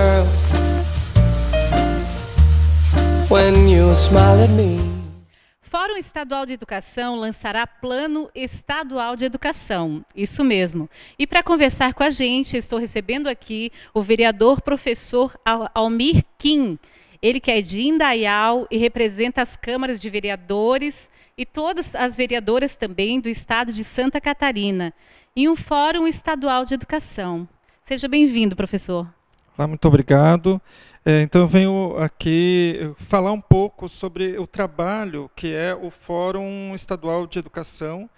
world when you smile at me. Fórum Estadual de Educação lançará Plano Estadual de Educação, isso mesmo. E para conversar com a gente, estou recebendo aqui o vereador professor Almir Kim, ele que é de Indaial e representa as câmaras de vereadores e todas as vereadoras também do estado de Santa Catarina, em um Fórum Estadual de Educação. Seja bem-vindo, professor. Olá, muito obrigado. Então eu venho aqui falar um pouco sobre o trabalho que é o Fórum Estadual de Educação,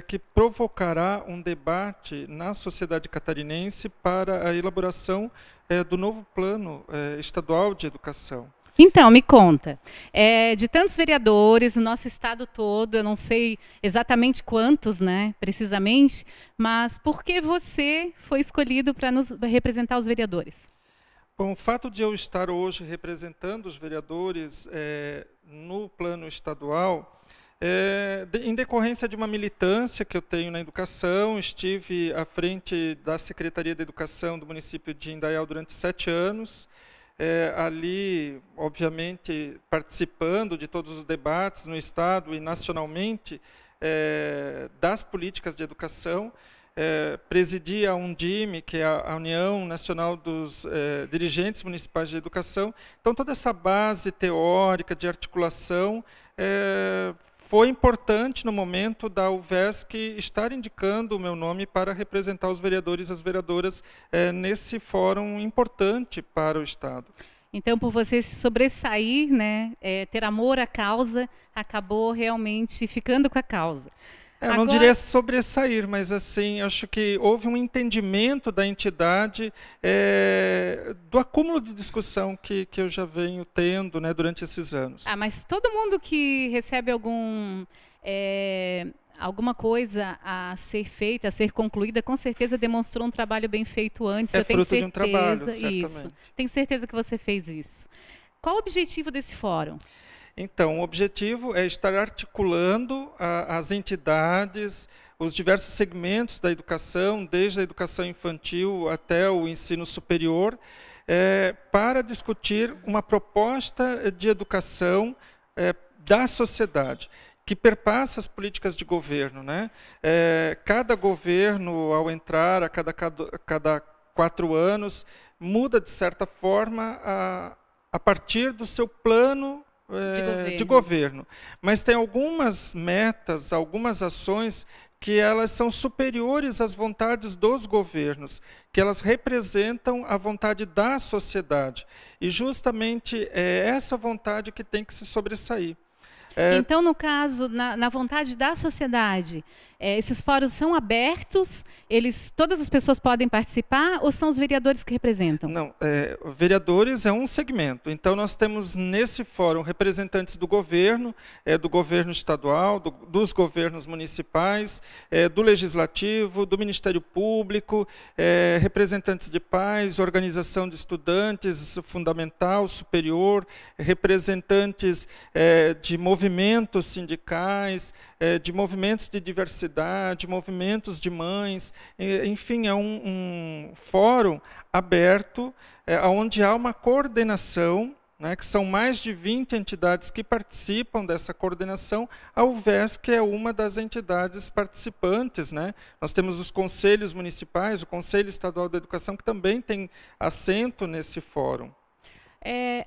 que provocará um debate na sociedade catarinense para a elaboração do novo Plano Estadual de Educação. Então, me conta, de tantos vereadores no nosso estado todo, eu não sei exatamente quantos, né, precisamente, mas por que você foi escolhido para nos representar os vereadores? Bom, o fato de eu estar hoje representando os vereadores no plano estadual, em decorrência de uma militância que eu tenho na educação, estive à frente da Secretaria de Educação do município de Indaial durante 7 anos, ali, obviamente, participando de todos os debates no estado e nacionalmente das políticas de educação. Presidi a Undime, que é a União Nacional dos Dirigentes Municipais de Educação. Então, toda essa base teórica de articulação foi importante no momento da UVESC estar indicando o meu nome para representar os vereadores e as vereadoras nesse fórum importante para o Estado. Então, por você se sobressair, né, ter amor à causa, acabou realmente ficando com a causa. Eu não diria sobressair, mas assim, acho que houve um entendimento da entidade do acúmulo de discussão que eu já venho tendo, né, durante esses anos. Mas todo mundo que recebe alguma coisa a ser feita, a ser concluída, com certeza demonstrou um trabalho bem feito antes. Eu tenho fruto de um trabalho, certamente. Isso. Tenho certeza que você fez isso. Qual o objetivo desse fórum? Então, o objetivo é estar articulando as entidades, os diversos segmentos da educação, desde a educação infantil até o ensino superior, para discutir uma proposta de educação da sociedade, que perpassa as políticas de governo, né? Cada governo, ao entrar a cada 4 anos, muda, de certa forma, a partir do seu plano de governo. Mas tem algumas metas, algumas ações que elas são superiores às vontades dos governos, que elas representam a vontade da sociedade. E justamente é essa vontade que tem que se sobressair. Então, no caso, na vontade da sociedade, esses fóruns são abertos? Todas as pessoas podem participar ou são os vereadores que representam? Não, vereadores é um segmento. Então, nós temos nesse fórum representantes do governo estadual, dos governos municipais, do legislativo, do Ministério Público, representantes de pais, organização de estudantes, fundamental, superior, representantes de movimentos sindicais, de movimentos de diversidade, movimentos de mães, enfim, é um fórum aberto, onde há uma coordenação, né, que são mais de 20 entidades que participam dessa coordenação. A UVESC é uma das entidades participantes, né? Nós temos os conselhos municipais, o Conselho Estadual da Educação, que também tem assento nesse fórum.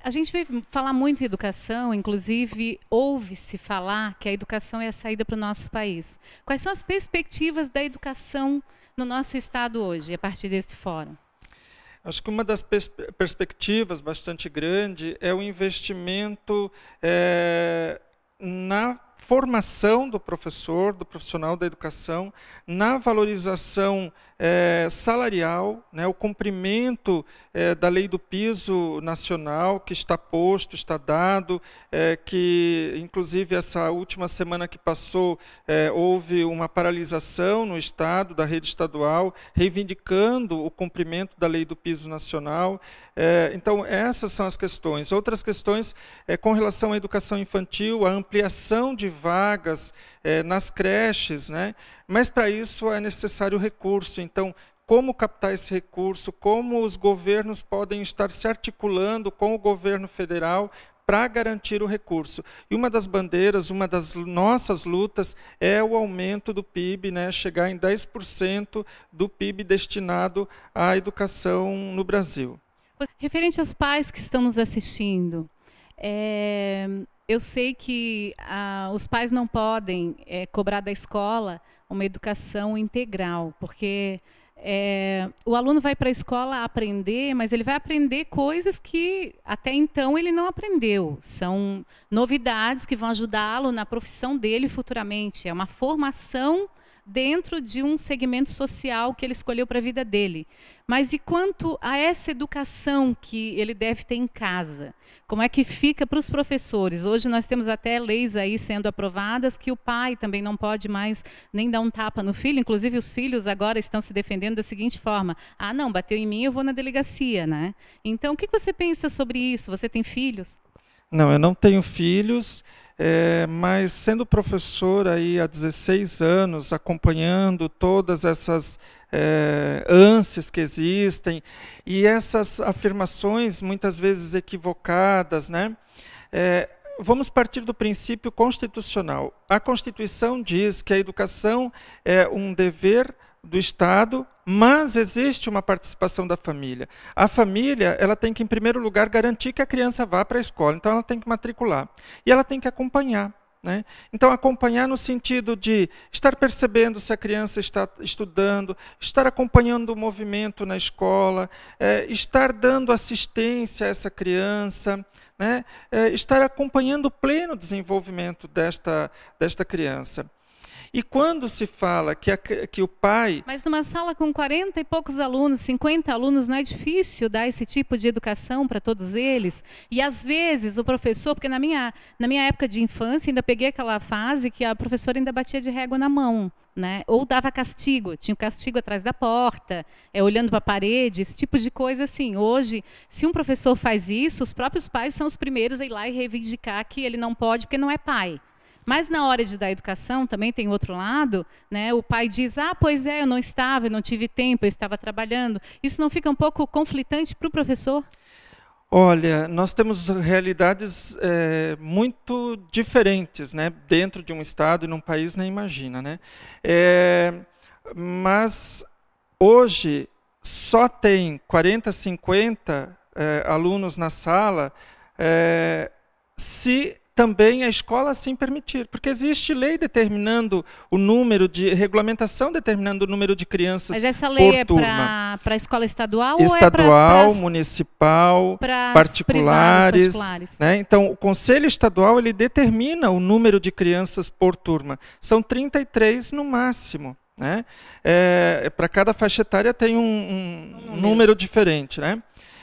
A gente veio falar muito em educação, inclusive ouve-se falar que a educação é a saída para o nosso país. Quais são as perspectivas da educação no nosso estado hoje, a partir desse fórum? Acho que uma das perspectivas bastante grande é o investimento na formação do professor, do profissional da educação, na valorização salarial, né, o cumprimento da lei do piso nacional, que está posto, está dado, que inclusive essa última semana que passou houve uma paralisação no Estado, da rede estadual, reivindicando o cumprimento da lei do piso nacional. Então, essas são as questões. Outras questões com relação à educação infantil, a ampliação de vagas nas creches, né? Mas para isso é necessário recurso. Então, como captar esse recurso, como os governos podem estar se articulando com o governo federal para garantir o recurso. E uma das bandeiras, uma das nossas lutas é o aumento do PIB, né, chegar em 10% do PIB destinado à educação no Brasil. Referente aos pais que estão nos assistindo, eu sei que os pais não podem cobrar da escola uma educação integral, porque o aluno vai para a escola aprender, mas ele vai aprender coisas que até então ele não aprendeu. São novidades que vão ajudá-lo na profissão dele futuramente. É uma formação dentro de um segmento social que ele escolheu para a vida dele. Mas e quanto a essa educação que ele deve ter em casa? Como é que fica para os professores? Hoje nós temos até leis aí sendo aprovadas que o pai também não pode mais nem dar um tapa no filho. Inclusive os filhos agora estão se defendendo da seguinte forma: ah, não, bateu em mim, eu vou na delegacia, né? Então, o que você pensa sobre isso? Você tem filhos? Não, eu não tenho filhos. Mas sendo professor aí há 16 anos, acompanhando todas essas ânsias que existem e essas afirmações muitas vezes equivocadas, né? Vamos partir do princípio constitucional. A Constituição diz que a educação é um dever do Estado, mas existe uma participação da família. A família, ela tem que, em primeiro lugar, garantir que a criança vá para a escola. Então, ela tem que matricular. E ela tem que acompanhar, né? Então, acompanhar no sentido de estar percebendo se a criança está estudando, estar acompanhando o movimento na escola, estar dando assistência a essa criança, né? Estar acompanhando o pleno desenvolvimento desta criança. E quando se fala que o pai... Mas numa sala com 40 e poucos alunos, 50 alunos, não é difícil dar esse tipo de educação para todos eles? E às vezes o professor, porque na minha época de infância ainda peguei aquela fase que a professora ainda batia de régua na mão, né? Ou dava castigo, tinha o castigo atrás da porta, olhando para a parede, esse tipo de coisa assim. Hoje, se um professor faz isso, os próprios pais são os primeiros a ir lá e reivindicar que ele não pode porque não é pai. Mas na hora de dar educação também tem outro lado, né? O pai diz, ah, pois é, eu não tive tempo, eu estava trabalhando. Isso não fica um pouco conflitante para o professor? Olha, nós temos realidades muito diferentes, né? Dentro de um estado e num país, nem imagina, né? Mas hoje só tem 40, 50 alunos na sala se também a escola assim permitir, porque existe lei determinando o número de regulamentação determinando o número de crianças por turma. Mas essa lei é para a escola estadual estadual, ou é municipal, particulares, né? Então, o Conselho Estadual ele determina o número de crianças por turma. São 33 no máximo, né? Para cada faixa etária tem um número diferente, né?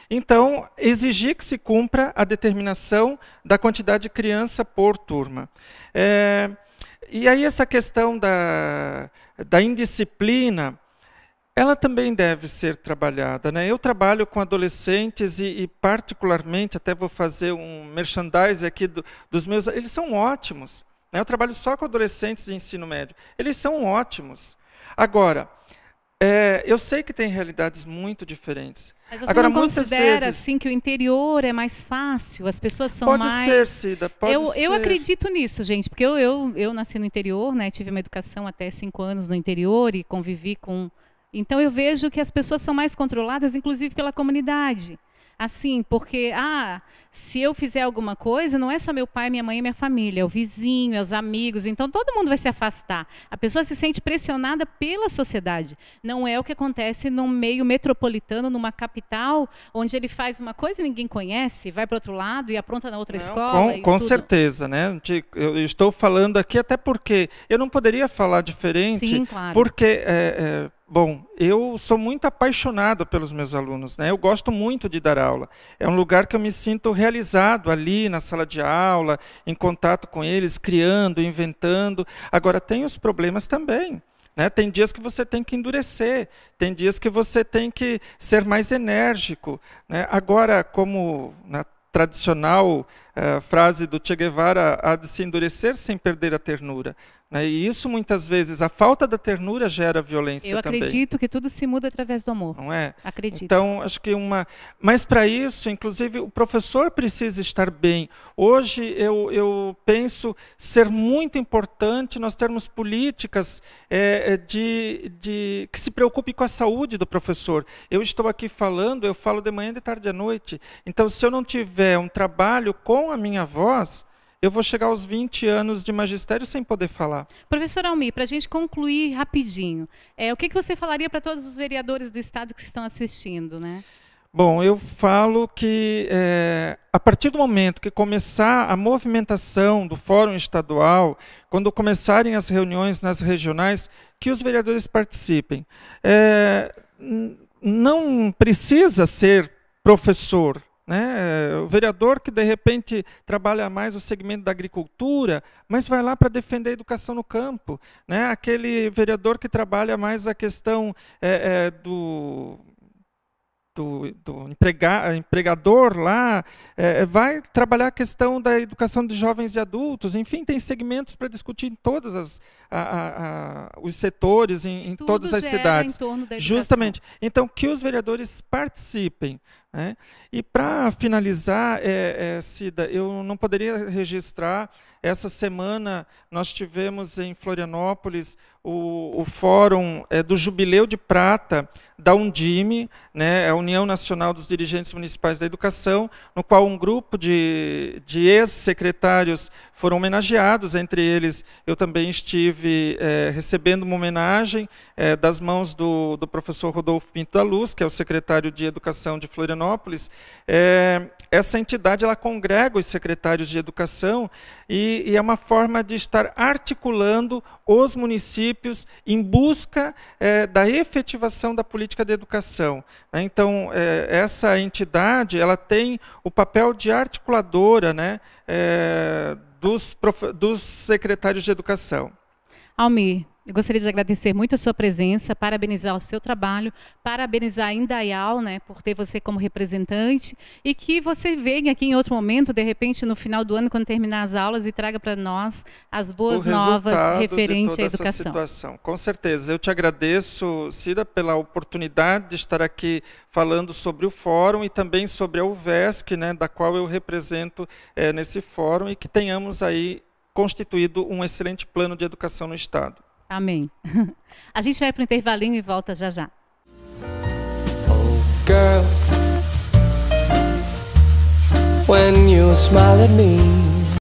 Então, exigir que se cumpra a determinação da quantidade de criança por turma. E aí essa questão da indisciplina, ela também deve ser trabalhada, né? Eu trabalho com adolescentes e particularmente, até vou fazer um merchandising aqui dos meus... Eles são ótimos, né? Eu trabalho só com adolescentes de ensino médio. Eles são ótimos. Agora, eu sei que tem realidades muito diferentes. Mas você não considera assim que o interior é mais fácil? As pessoas são mais... Pode ser, Cida, pode ser. Eu acredito nisso, gente, porque eu nasci no interior, né? Tive uma educação até 5 anos no interior e convivi com... Então eu vejo que as pessoas são mais controladas, inclusive pela comunidade. Assim, porque, se eu fizer alguma coisa, não é só meu pai, minha mãe e minha família, é o vizinho, é os amigos, então todo mundo vai se afastar. A pessoa se sente pressionada pela sociedade. Não é o que acontece num meio metropolitano, numa capital, onde ele faz uma coisa e ninguém conhece, vai para o outro lado e apronta na outra escola. Com certeza, né? Eu estou falando aqui até porque eu não poderia falar diferente. Sim, claro. Porque... Bom, eu sou muito apaixonado pelos meus alunos, né? Eu gosto muito de dar aula. É um lugar que eu me sinto realizado ali na sala de aula, em contato com eles, criando, inventando. Agora, tem os problemas também, né? Tem dias que você tem que endurecer, tem dias que você tem que ser mais enérgico, né? Agora, como na tradicional frase do Che Guevara, há de se endurecer sem perder a ternura. né? E isso, muitas vezes, a falta da ternura gera violência também. Eu acredito que tudo se muda através do amor. Não é? Acredito. Então, acho que mas para isso, inclusive, o professor precisa estar bem. Hoje, eu penso ser muito importante nós termos políticas que se preocupem com a saúde do professor. Eu estou aqui falando, eu falo de manhã, de tarde e à noite. Então, se eu não tiver um trabalho com a minha voz, eu vou chegar aos 20 anos de magistério sem poder falar. Professor Almir, para a gente concluir rapidinho, o que você falaria para todos os vereadores do Estado que estão assistindo, né? Bom, eu falo que a partir do momento que começar a movimentação do Fórum Estadual, quando começarem as reuniões nas regionais, que os vereadores participem. Não precisa ser professor, né? O vereador que, de repente, trabalha mais o segmento da agricultura, mas vai lá para defender a educação no campo, né? Aquele vereador que trabalha mais a questão do empregador lá, vai trabalhar a questão da educação de jovens e adultos. Enfim, tem segmentos para discutir em todos os setores, em todas as cidades. Em torno da educação. Justamente. Então, que os vereadores participem, né? E para finalizar, Cida, eu não poderia registrar, essa semana nós tivemos em Florianópolis o fórum do Jubileu de Prata da Undime, né, a União Nacional dos Dirigentes Municipais da Educação, no qual um grupo de ex-secretários foram homenageados, entre eles eu também estive recebendo uma homenagem das mãos do professor Rodolfo Pinto da Luz, que é o secretário de Educação de Florianópolis. Essa entidade ela congrega os secretários de Educação e é uma forma de estar articulando os municípios em busca da efetivação da política de educação. Então, essa entidade ela tem o papel de articuladora, né, dos secretários de Educação. Almir, eu gostaria de agradecer muito a sua presença, parabenizar o seu trabalho, parabenizar a Indaial, né, por ter você como representante, e que você venha aqui em outro momento, de repente no final do ano, quando terminar as aulas, e traga para nós as boas novas referente à educação. Essa situação. Com certeza. Eu te agradeço, Cida, pela oportunidade de estar aqui falando sobre o fórum e também sobre a UVESC, né, da qual eu represento nesse fórum, e que tenhamos aí constituído um excelente plano de educação no Estado. Amém. A gente vai para o intervalinho e volta já já. Oh, girl, when you smile at me,